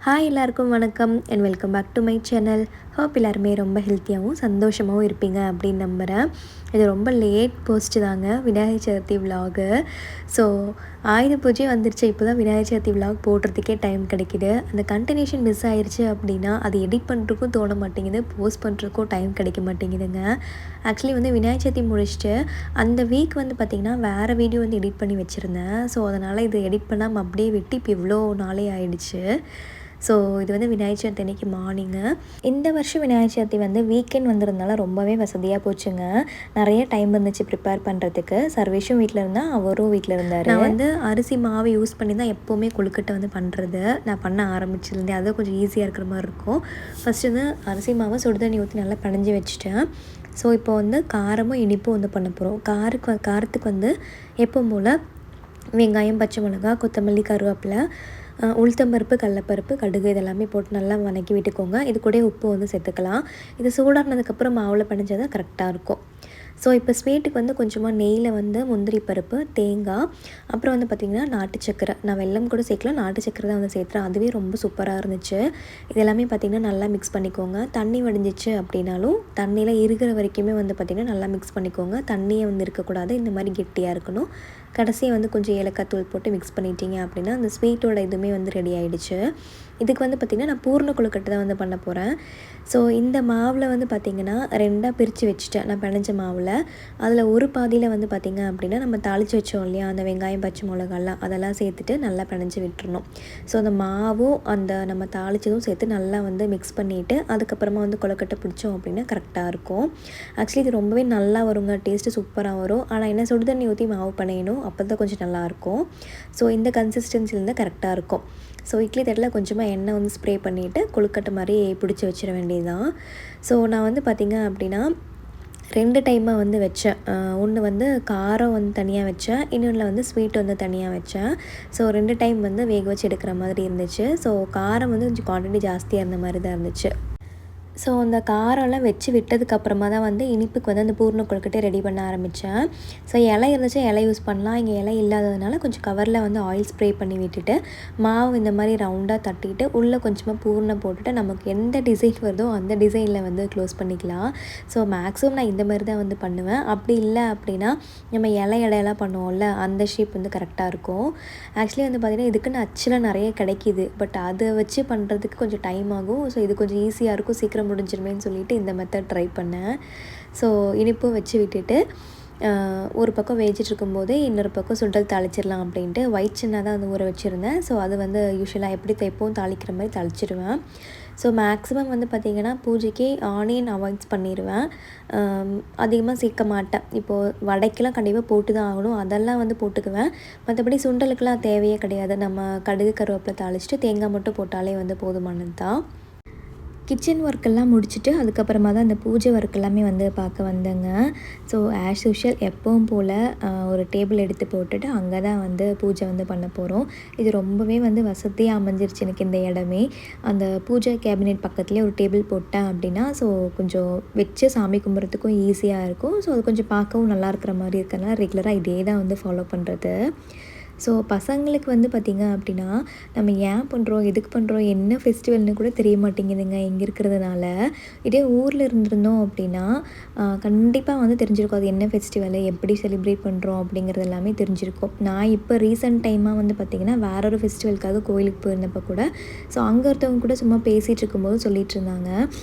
Hi எல்லாருக்கும் வணக்கம் and welcome back to my channel. Hope எல்லாருமே ரொம்ப ஹெல்த்தியாகவும் சந்தோஷமாகவும் இருப்பீங்க அப்படின்னு நம்புகிறேன். இது ரொம்ப லேட் போஸ்ட்டு தாங்க, விநாயகர் சதுர்த்தி விலாகு. ஸோ ஆயுத பூஜை வந்துருச்சு. இப்போ தான் விநாயகர் சதுர்த்தி விலாக் போடுறதுக்கே டைம் கிடைக்கிது. அந்த கண்டினியூஷன் மிஸ் ஆயிடுச்சு அப்படின்னா அது எடிட் பண்ணுறதுக்கும் தோண மாட்டேங்குது, போஸ்ட் பண்ணுறதுக்கும் டைம் கிடைக்க மாட்டேங்குதுங்க. ஆக்சுவலி வந்து விநாயகர் சதுர்த்தி முடிச்சுட்டு அந்த வீக் வந்து பார்த்திங்கன்னா வேறு வீடியோ வந்து எடிட் பண்ணி வச்சுருந்தேன். ஸோ அதனால் இது எடிட் பண்ணாமல் அப்படியே வெட்டி இப்போ இவ்வளோ நாளே ஆயிடுச்சு. ஸோ இது வந்து விநாயகர் சதுர்த்தி அன்றைக்கி மார்னிங்கு. இந்த வருஷம் விநாயகர் சதுர்த்தி வந்து வீக்கெண்ட் வந்திருந்தால ரொம்பவே வசதியாக போச்சுங்க. நிறைய டைம் இருந்துச்சு ப்ரிப்பேர் பண்ணுறதுக்கு. சர்வேஷும் வீட்டில் இருந்தால் அவரும் வீட்டில் இருந்தார். நான் வந்து அரிசி மாவு யூஸ் பண்ணி தான் எப்போவுமே கொழுக்கட்டை வந்து பண்ணுறது. நான் பண்ண ஆரம்பிச்சிருந்தேன். அது கொஞ்சம் ஈஸியாக இருக்கிற மாதிரி இருக்கும். ஃபஸ்ட்டு வந்து அரிசி மாவை சுடுதண்ணி ஊற்றி நல்லா பிணைஞ்சி வச்சுட்டேன். ஸோ இப்போ வந்து காரமும் இனிப்பும் வந்து பண்ண போகிறோம். காரத்துக்கு வந்து எப்பவும் போல் வெங்காயம், பச்சை மிளகா, கொத்தமல்லி, கருவேப்பிலை, உளுத்தம்பருப்பு, கடலப்பருப்பு, கடுகு இதெல்லாமே போட்டு நல்லா வதக்கி விட்டுக்கோங்க. இது கூட உப்பு வந்து சேர்த்துக்கலாம். இது சூடானதுக்கப்புறம் மாவில் பிணைஞ்சால் தான் கரெக்டாக இருக்கும். ஸோ இப்போ ஸ்வீட்டுக்கு வந்து கொஞ்சமாக நெய்யில் வந்து முந்திரி பருப்பு, தேங்காய், அப்புறம் வந்து பார்த்திங்கன்னா நாட்டு சக்கரை. நான் வெல்லம் கூட சேர்க்கல, நாட்டு சக்கரை தான் வந்து சேர்த்துறேன். அதுவே ரொம்ப சூப்பராக இருந்துச்சு. இதெல்லாமே பார்த்திங்கன்னா நல்லா மிக்ஸ் பண்ணிக்கோங்க. தண்ணி வடிஞ்சிச்சு அப்படின்னாலும் தண்ணியில் இருக்கிற வரைக்குமே வந்து பார்த்திங்கன்னா நல்லா மிக்ஸ் பண்ணிக்கோங்க. தண்ணியை வந்து இருக்கக்கூடாது, இந்த மாதிரி கெட்டியாக இருக்கணும். கடைசியாக வந்து கொஞ்சம் ஏலக்காய் தூள் போட்டு மிக்ஸ் பண்ணிட்டீங்க அப்படின்னா அந்த ஸ்வீட்டோட இதுவுமே வந்து ரெடி ஆகிடுச்சு. இதுக்கு வந்து பார்த்திங்கன்னா நான் பூர்ண கொழுக்கட்டை தான் வந்து பண்ண போகிறேன். ஸோ இந்த மாவில் வந்து பார்த்திங்கன்னா 2ஆக பிரித்து வச்சுட்டேன். நான் பிணைஞ்ச மாவில் அதில் ஒரு பாதியில் வந்து பார்த்திங்க அப்படின்னா நம்ம தாளித்து வச்சோம் இல்லையா, அந்த வெங்காயம், பச்சை மிளகாலாம் அதெல்லாம் சேர்த்துட்டு நல்லா பிணைஞ்சி விட்டுறணும். ஸோ அந்த மாவும் அந்த நம்ம தாளித்ததும் சேர்த்து நல்லா வந்து மிக்ஸ் பண்ணிவிட்டு அதுக்கப்புறமா வந்து கொழுக்கட்டை பிடிச்சோம் அப்படின்னா கரெக்டாக இருக்கும். ஆக்சுவலி இது ரொம்பவே நல்லா வருங்க, டேஸ்ட்டு சூப்பராக வரும். ஆனால் என்ன, சுடு தண்ணி ஊற்றி மாவு பிணையணும், அப்போ தான் கொஞ்சம் நல்லாயிருக்கும். ஸோ இந்த கன்சிஸ்டன்சிலேருந்து கரெக்டாக இருக்கும். ஸோ இட்லி தட்டில் கொஞ்சமாக எண்ணெய் வந்து ஸ்ப்ரே பண்ணிவிட்டு கொழுக்கட்டை மாதிரி பிடிச்சி வச்சிட வேண்டியதுதான். ஸோ நான் வந்து பார்த்திங்க அப்படின்னா 2 டைமாக வந்து வச்சேன். ஒன்று வந்து காரம் வந்து தனியாக வச்சேன், இன்னொன்றில் வந்து ஸ்வீட் வந்து தனியாக வச்சேன். ஸோ 2 டைம் வந்து வேக வச்சு எடுக்கிற மாதிரி இருந்துச்சு. ஸோ காரம் வந்து கொஞ்சம் குவான்டிட்டி ஜாஸ்தியாக இருந்த மாதிரி தான் இருந்துச்சு. ஸோ அந்த காரம்லாம் வச்சு விட்டதுக்கப்புறமா தான் வந்து இனிப்புக்கு வந்து அந்த பூர்ண கொழுக்கட்டை ரெடி பண்ண ஆரம்பித்தேன். ஸோ இலை இருந்துச்சு, இலை யூஸ் பண்ணலாம். இங்கே இலை இல்லாததுனால கொஞ்சம் கவரில் வந்து ஆயில் ஸ்ப்ரே பண்ணி விட்டுட்டு மாவு இந்த மாதிரி ரவுண்டாக தட்டிட்டு உள்ளே கொஞ்சமாக பூர்ணம் போட்டுட்டு நமக்கு எந்த டிசைன் வருதோ அந்த டிசைனில் வந்து க்ளோஸ் பண்ணிக்கலாம். ஸோ மேக்ஸிமம் நான் இந்த மாதிரி தான் வந்து பண்ணுவேன். அப்படி இல்லை அப்படின்னா நம்ம இலையெல்லாம் பண்ணுவோம்ல, அந்த ஷேப் வந்து கரெக்டாக இருக்கும். ஆக்சுவலி வந்து பார்த்திங்கன்னா இதுக்குன்னு அச்செலாம் நிறைய கிடைக்கிது. பட் அதை வச்சு பண்ணுறதுக்கு கொஞ்சம் டைம் ஆகும். ஸோ இது கொஞ்சம் ஈஸியாக இருக்கும், சீக்கிரம் முடிஞ்சிருமேன்னு சொல்லிட்டு இந்த மெத்தட் ட்ரை பண்ணேன். ஸோ இனிப்பும் வச்சு விட்டுட்டு ஒரு பக்கம் வேச்சிட்டு இருக்கும்போது இன்னொரு பக்கம் சுண்டல் தாளிச்சிடலாம் அப்படின்ட்டு ஒயிட் சின்ன தான் வந்து ஊற வச்சுருந்தேன். ஸோ அது வந்து யூஸ்வலாக எப்படி எப்பவும் தாளிக்கிற மாதிரி தாளிச்சிடுவேன். ஸோ மேக்ஸிமம் வந்து பார்த்திங்கன்னா பூஜைக்கு ஆனியன் அவாய்ட்ஸ் பண்ணிடுவேன், அதிகமாக சேர்க்க மாட்டேன். இப்போது வடைக்கெலாம் கண்டிப்பாக போட்டு தான் ஆகணும், அதெல்லாம் வந்து போட்டுக்குவேன். மற்றபடி சுண்டலுக்கெலாம் தேவையே கிடையாது. நம்ம கடுகு, கருவேப்பிலை தாளிச்சிட்டு தேங்காய் மட்டும் போட்டாலே வந்து போதுமானது தான். கிச்சன் ஒர்க்கெல்லாம் முடிச்சுட்டு அதுக்கப்புறமா தான் அந்த பூஜை ஒர்க் எல்லாமே வந்து பார்க்க வந்தேங்க. ஸோ ஆஸ் யூஷுவல் எப்பவும் போல் ஒரு டேபிள் எடுத்து போட்டுட்டு அங்கே தான் வந்து பூஜை வந்து பண்ண போகிறோம். இது ரொம்பவே வந்து வசதியாக அமைஞ்சிருச்சு எனக்கு இந்த இடமே. அந்த பூஜை கேபினெட் பக்கத்துலேயே ஒரு டேபிள் போட்டேன் அப்படின்னா ஸோ கொஞ்சம் வச்சு சாமி கும்பிட்றதுக்கும் ஈஸியாக இருக்கும். ஸோ அது கொஞ்சம் பார்க்கவும் நல்லா இருக்கிற மாதிரி இருக்கிறனால ரெகுலராக இதே தான் வந்து ஃபாலோ பண்ணுறது. ஸோ பசங்களுக்கு வந்து பார்த்திங்க அப்படின்னா நம்ம ஏன் பண்ணுறோம், எதுக்கு பண்ணுறோம், என்ன ஃபெஸ்டிவல்னு கூட தெரிய மாட்டேங்குதுங்க இங்கே இருக்கிறதுனால. இதே ஊரில் இருந்திருந்தோம் அப்படின்னா கண்டிப்பாக வந்து தெரிஞ்சிருக்கும் அது என்ன ஃபெஸ்டிவல், எப்படி செலிப்ரேட் பண்ணுறோம் அப்படிங்கிறது எல்லாமே தெரிஞ்சிருக்கும். நான் இப்போ ரீசெண்ட் டைமாக வந்து பார்த்திங்கன்னா வேற ஒரு ஃபெஸ்டிவலுக்காக கோயிலுக்கு போயிருந்தப்போ கூட ஸோ அங்கே ஒருத்தவங்க கூட சும்மா பேசிகிட்டு இருக்கும்போது சொல்லிகிட்டு இருந்தாங்க.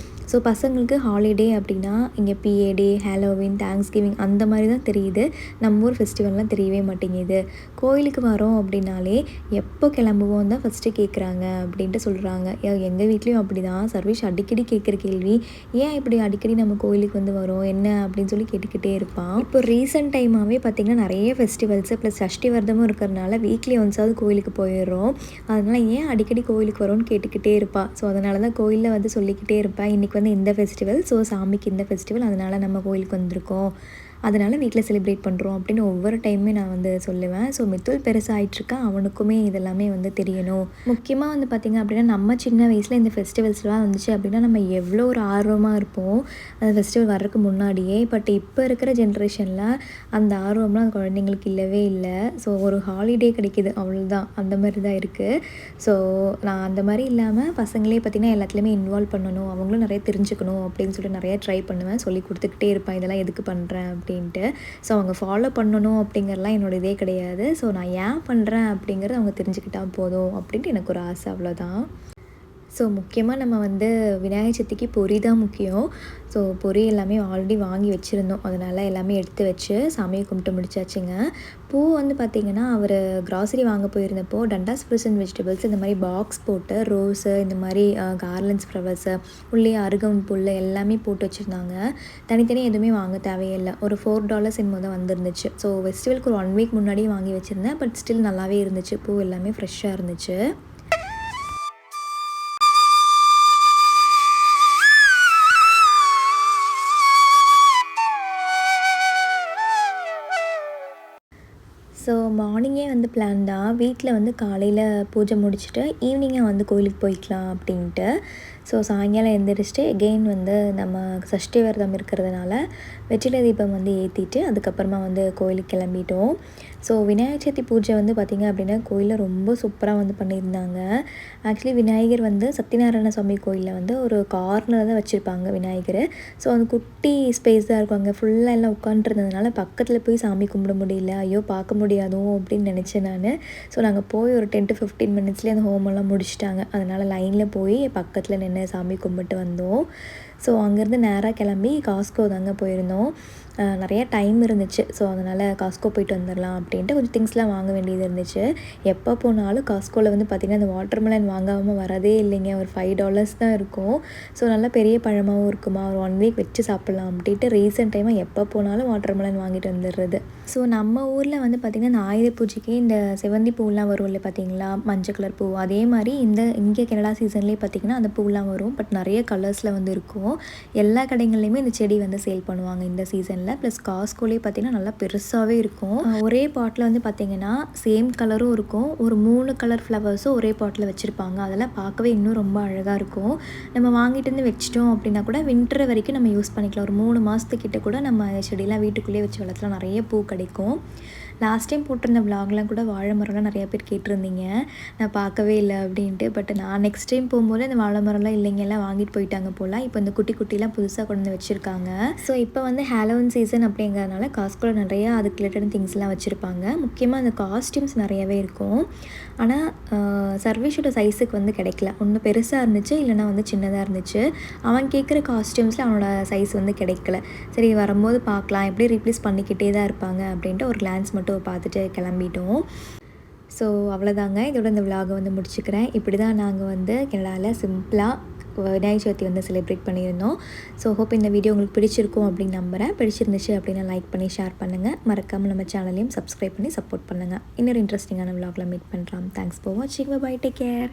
ஸோ பசங்களுக்கு ஹாலிடே அப்படின்னா இங்கே பிஏ டே, ஹாலோவின், தேங்க்ஸ்கிவிங் அந்த மாதிரி தான் தெரியுது. நம்ம ஊர் ஃபெஸ்டிவல்லாம் தெரியவே மாட்டேங்குது. கோயிலுக்கு வரோம் அப்படின்னாலே எப்போ கிளம்புவோம் தான் ஃபஸ்ட்டு கேட்குறாங்க அப்படின்ட்டு சொல்கிறாங்க. எங்கள் வீட்லேயும் அப்படி தான். சர்வேஷ் அடிக்கடி கேட்குற கேள்வி, ஏன் இப்படி அடிக்கடி நம்ம கோயிலுக்கு வந்து வரோம் என்ன அப்படின்னு சொல்லி கேட்டுக்கிட்டே இருப்பான். இப்போ ரீசெண்ட் டைமாகவே பார்த்திங்கன்னா நிறைய ஃபெஸ்டிவல்ஸு ப்ளஸ் சஷ்டி விரதமும் இருக்கிறதுனால வீக்லி ஒன்ஸாவது கோயிலுக்கு போயிடுறோம். அதனால் ஏன் அடிக்கடி கோயிலுக்கு வரோன்னு கேட்டுக்கிட்டே இருப்பாள். ஸோ அதனால தான் கோயிலில் வந்து சொல்லிக்கிட்டே இருப்பேன், இன்றைக்கி வந்து இந்த ஃபெஸ்டிவல், ஸோ சாமிக்கு இந்த ஃபெஸ்டிவல், அதனால் நம்ம கோயிலுக்கு வந்திருக்கோம் அதனால் வீட்டில் செலிப்ரேட் பண்ணுறோம் அப்படின்னு ஒவ்வொரு டைமுமே நான் வந்து சொல்லுவேன். ஸோ மித்துல் பெருசாகிட்ருக்கான், அவனுக்குமே இதெல்லாமே வந்து தெரியணும். முக்கியமாக வந்து பார்த்திங்க அப்படின்னா நம்ம சின்ன வயசில் இந்த ஃபெஸ்டிவல்ஸ்லாம் வந்துச்சு அப்படின்னா நம்ம எவ்வளோ ஒரு ஆர்வமாக இருப்போம் அந்த ஃபெஸ்டிவல் வர்றதுக்கு முன்னாடியே. பட் இப்போ இருக்கிற ஜென்ரேஷனில் அந்த ஆர்வம்லாம் அந்த குழந்தைங்களுக்கு இல்லவே இல்லை. ஸோ ஒரு ஹாலிடே கிடைக்கிது அவ்வளோதான், அந்த மாதிரி தான் இருக்குது. ஸோ நான் அந்த மாதிரி இல்லாமல் பசங்களே பார்த்திங்கன்னா எல்லாத்துலேயுமே இன்வால்வ் பண்ணணும், அவங்களும் நிறைய தெரிஞ்சுக்கணும் அப்படின்னு சொல்லிட்டு நிறைய ட்ரை பண்ணுவேன், சொல்லி கொடுத்துக்கிட்டே இருப்பேன் இதெல்லாம் எதுக்கு பண்ணுறேன் அப்படின்ட்டு. ஸோ அவங்க ஃபாலோ பண்ணணும் அப்படிங்கிறலாம் என்னோட இதே கிடையாது. ஸோ நான் ஏன் பண்ணுறேன் அப்படிங்கிறது அவங்க தெரிஞ்சுக்கிட்டால் போதும் அப்படின்ட்டு எனக்கு ஒரு ஆசை, அவ்வளோதான். ஸோ முக்கியமாக நம்ம வந்து விநாயகர் சதுர்த்திக்கு பொரி தான் முக்கியம். ஸோ பொரி எல்லாமே ஆல்ரெடி வாங்கி வச்சுருந்தோம், அதனால் எல்லாமே எடுத்து வச்சு சாமியை கும்பிட்டு முடிச்சாச்சுங்க. பூ வந்து பார்த்திங்கன்னா அவர் க்ராசரி வாங்க போயிருந்தப்போ டண்டாஸ் ஃப்ரூட்ஸ் அண்ட் வெஜிடபிள்ஸ் இந்த மாதிரி பாக்ஸ் போட்டு ரோஸு இந்த மாதிரி கார்லண்ட்ஸ் ஃப்ளவர்ஸு உள்ளே அருகவுன் புல் எல்லாமே போட்டு வச்சுருந்தாங்க. தனித்தனி எதுவுமே வாங்க தேவையில்லை. ஒரு $4 என்னமோ தான் வந்துருந்துச்சு. ஸோ ஃபெஸ்டிவலுக்கு ஒரு 1 வீக் முன்னாடியே வாங்கி வச்சுருந்தேன். பட் ஸ்டில் நல்லாவே இருந்துச்சு, பூ எல்லாமே ஃப்ரெஷ்ஷாக இருந்துச்சு. ஸோ மார்னிங்கே வந்து பிளான் தான். வீட்டில் வந்து காலையில் பூஜை முடிச்சுட்டு ஈவினிங்காக வந்து கோயிலுக்கு போய்க்கலாம் அப்படின்ட்டு. ஸோ சாயங்காலம் எழுந்திரிச்சிட்டு எகெயின் வந்து நம்ம சஷ்டி விரதம் இருக்கிறதுனால வெற்றிலை தீபம் வந்து ஏற்றிட்டு அதுக்கப்புறமா வந்து கோயிலுக்கு கிளம்பிட்டோம். ஸோ விநாயகர் சதுர்த்தி பூஜை வந்து பார்த்திங்க அப்படின்னா கோயிலில் ரொம்ப சூப்பராக வந்து பண்ணியிருந்தாங்க. ஆக்சுவலி விநாயகர் வந்து சத்யநாராயண சுவாமி கோயிலில் வந்து ஒரு கார்னர் தான் வச்சுருப்பாங்க விநாயகர். ஸோ அந்த குட்டி ஸ்பேஸ் தான் இருக்கும், அங்கே ஃபுல்லாக எல்லாம் உட்காந்துருந்ததுனால பக்கத்தில் போய் சாமி கும்பிட முடியல. ஐயோ பார்க்க முடியாதோ அப்படின்னு நினச்சேன் நான். ஸோ நாங்கள் போய் ஒரு 10 to 15 மினிட்ஸ்லேயே அந்த ஹோமெல்லாம் முடிச்சிட்டாங்க. அதனால் லைனில் போய் பக்கத்தில் நின்று சாமி கும்பிட்டு வந்தோம். ஸோ அங்கேருந்து நேராக கிளம்பி காஸ்கோ தாங்க போயிருந்தோம். நிறைய டைம் இருந்துச்சு. ஸோ அதனால் காஸ்கோ போயிட்டு வந்துடலாம் அப்படின்ட்டு கொஞ்சம் திங்ஸ்லாம் வாங்க வேண்டியது இருந்துச்சு. எப்போ போனாலும் காஸ்கோவில் வந்து பார்த்திங்கன்னா அந்த வாட்டர்மெலன் வாங்காமல் வரதே இல்லைங்க. ஒரு $5 தான் இருக்கும். ஸோ நல்லா பெரிய பழமாகவும் இருக்குமா, ஒரு 1 வீக் வச்சு சாப்பிட்லாம் அப்படின்ட்டு ரீசெண்ட் டைமாக எப்போ போனாலும் வாட்டர்மெலன் வாங்கிட்டு வந்துடுறது. ஸோ நம்ம ஊரில் வந்து பார்த்திங்கன்னா இந்த ஆயுத பூஜைக்கு இந்த செவந்தி பூவெலாம் வரும் இல்லை பார்த்திங்களா, மஞ்சள் கலர் பூ. அதே மாதிரி இங்கே கனடா சீசன்லேயே பார்த்திங்கன்னா அந்த பூவெலாம் வரும். பட் நிறைய கலர்ஸில் வந்து இருக்கும். எல்லா கடைகள்லையுமே இந்த செடி வந்து சேல் பண்ணுவாங்க இந்த சீசனில். ப்ளஸ் காஸ்கோலே பார்த்திங்கன்னா நல்லா பெருசாகவே இருக்கும். ஒரே பாட்டில் வந்து பார்த்திங்கன்னா சேம் கலரும் இருக்கும். ஒரு 3 கலர் ஃப்ளவர்ஸும் ஒரே பாட்டில் வச்சுருப்பாங்க. அதெல்லாம் பார்க்கவே இன்னும் ரொம்ப அழகாக இருக்கும். நம்ம வாங்கிட்டு வந்து வச்சிட்டோம் அப்படின்னா கூட வின்டர் வரைக்கும் நம்ம யூஸ் பண்ணிக்கலாம். ஒரு 3 மாதத்துக்கிட்ட கூட நம்ம செடியெலாம் வீட்டுக்குள்ளேயே வச்சு வளர்த்தலாம், நிறைய பூ கிடைக்கும். லாஸ்ட் டைம் போட்டிருந்த விலாக்லாம் கூட வாழை மரம்லாம் நிறையா பேர் கேட்டிருந்தீங்க, நான் பார்க்கவே இல்லை அப்படின்ட்டு. பட் நான் நெக்ஸ்ட் டைம் போகும்போது அந்த வாழை மரம்லாம் இல்லைங்க, எல்லாம் வாங்கிட்டு போயிட்டாங்க போல். இப்போ இந்த குட்டி குட்டிலாம் புதுசாக கொண்டு வந்து வச்சுருக்காங்க. ஸோ இப்போ வந்து ஹாலோவின் சீசன் அப்படிங்கிறதுனால காஸ்கோவில் நிறையா அதுக்கு ரிலேட்டட் திங்ஸ்லாம் வச்சுருப்பாங்க. முக்கியமாக அந்த காஸ்டியூம்ஸ் நிறையவே இருக்கும். ஆனால் சர்வேஷோட சைஸுக்கு வந்து கிடைக்கல. ஒன்று பெருசாக இருந்துச்சு, இல்லைனா வந்து சின்னதாக இருந்துச்சு. அவன் கேட்குற காஸ்டியூம்ஸில் அவனோட சைஸ் வந்து கிடைக்கல. சரி வரும்போது பார்க்கலாம், எப்படி ரீப்ளேஸ் பண்ணிக்கிட்டே தான் இருப்பாங்க அப்படின்ட்டு ஒரு கிளான்ஸ் மட்டும் பார்த்துட்டு கிளம்பிட்டோம். ஸோ அவ்வளோதாங்க, இதோட இந்த விலாகை வந்து முடிச்சுக்கிறேன். இப்படி தான் நாங்கள் வந்து கனடாவில் சிம்பிளாக விநாயகர் சதுர்த்தி வந்து செலிப்ரேட் பண்ணியிருந்தோம். ஸோ ஹோப் இந்த வீடியோ உங்களுக்கு பிடிச்சிருக்கும் அப்படின்னு நம்புகிறேன். பிடிச்சிருந்துச்சு அப்படின்னா லைக் பண்ணி ஷேர் பண்ணுங்கள். மறக்காமல் நம்ம சேனலையும் சப்ஸ்கிரைப் பண்ணி சப்போர்ட் பண்ணுங்கள். இன்னொரு இன்ட்ரெஸ்டிங்கான விலாகில் மீட் பண்ணுறோம். தேங்க்ஸ் ஃபார் வாட்சிங். Bye, take care.